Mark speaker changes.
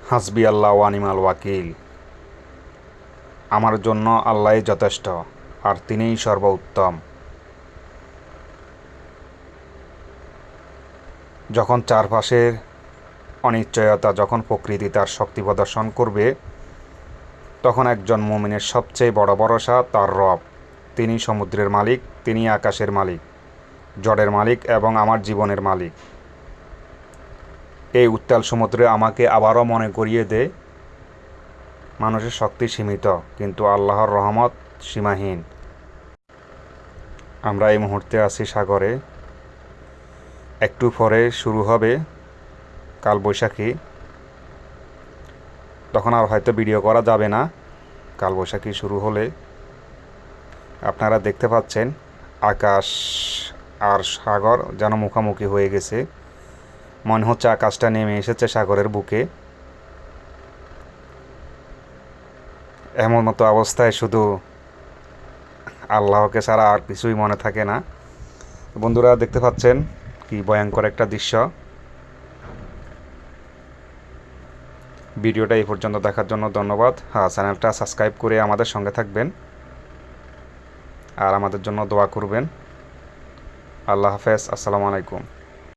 Speaker 1: হাসবি আল্লাহ ওয়া নিমাল ওয়াকিল। আমার জন্য আল্লাহই যথেষ্ট, আর তিনিই সর্বোত্তম। যখন চারপাশের অনিশ্চয়তা, যখন প্রকৃতি তার শক্তি প্রদর্শন করবে, তখন একজন মুমিনের সবচেয়ে বড় ভরসা তার রব। তিনি সমুদ্রের মালিক, তিনি আকাশের মালিক, জড়ের মালিক এবং আমার জীবনের মালিক। এই উত্তাল সমুদ্রে আমাকে আবারও মনে করিয়ে দেয়, মানুষের শক্তি সীমিত, কিন্তু আল্লাহর রহমত সীমাহীন। আমরা এই মুহূর্তে আছি সাগরে। একটু পরে শুরু হবে কালবৈশাখী। তখন আর হয়তো ভিডিও করা যাবে না। কালবৈশাখী শুরু হলে আপনারা দেখতে পাচ্ছেন আকাশ আর সাগর যেন মুখোমুখি হয়ে গেছে। মনে হচ্ছে আকাশটা নেমে এসেছে সাগরের বুকে। এমন মতো অবস্থায় শুধু আল্লাহকে ছাড়া আর কিছুই মনে থাকে না। বন্ধুরা দেখতে পাচ্ছেন কি ভয়ঙ্কর একটা দৃশ্য। ভিডিওটা এই পর্যন্ত দেখার জন্য ধন্যবাদ। চ্যানেলটা সাবস্ক্রাইব করে আমাদের সঙ্গে থাকবেন আর আমাদের জন্য দোয়া করবেন। আল্লাহ হাফেজ। আসসালামু আলাইকুম।